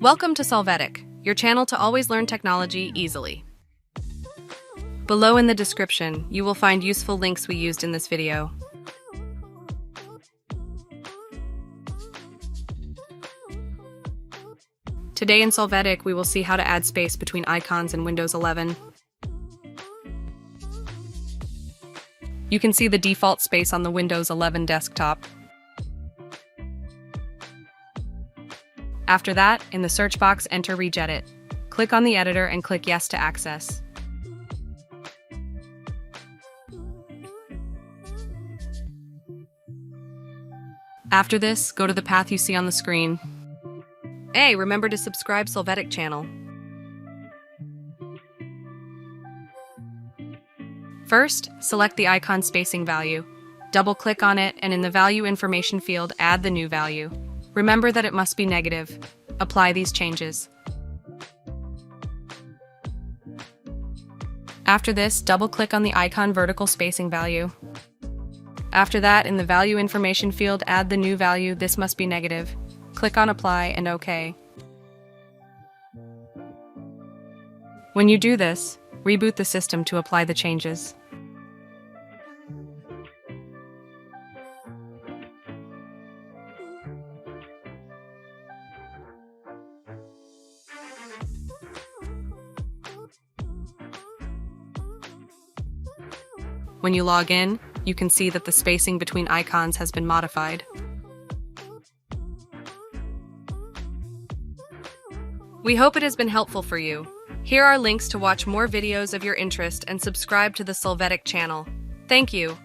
Welcome to Solvetic, your channel to always learn technology easily. Below in the description, you will find useful links we used in this video. Today in Solvetic, we will see how to add space between icons in Windows 11. You can see the default space on the Windows 11 desktop. After that, in the search box, enter Regedit. Click on the editor and click Yes to access. After this, go to the path you see on the screen. Hey, remember to subscribe Solvetic channel. First, select the icon spacing value. Double-click on it, and in the value information field, add the new value. Remember that it must be negative. Apply these changes. After this, double-click on the icon vertical spacing value. After that, in the value information field, add the new value. This must be negative. Click on Apply and OK. When you do this, reboot the system to apply the changes. When you log in, you can see that the spacing between icons has been modified. We hope it has been helpful for you. Here are links to watch more videos of your interest and subscribe to the Solvetic channel. Thank you.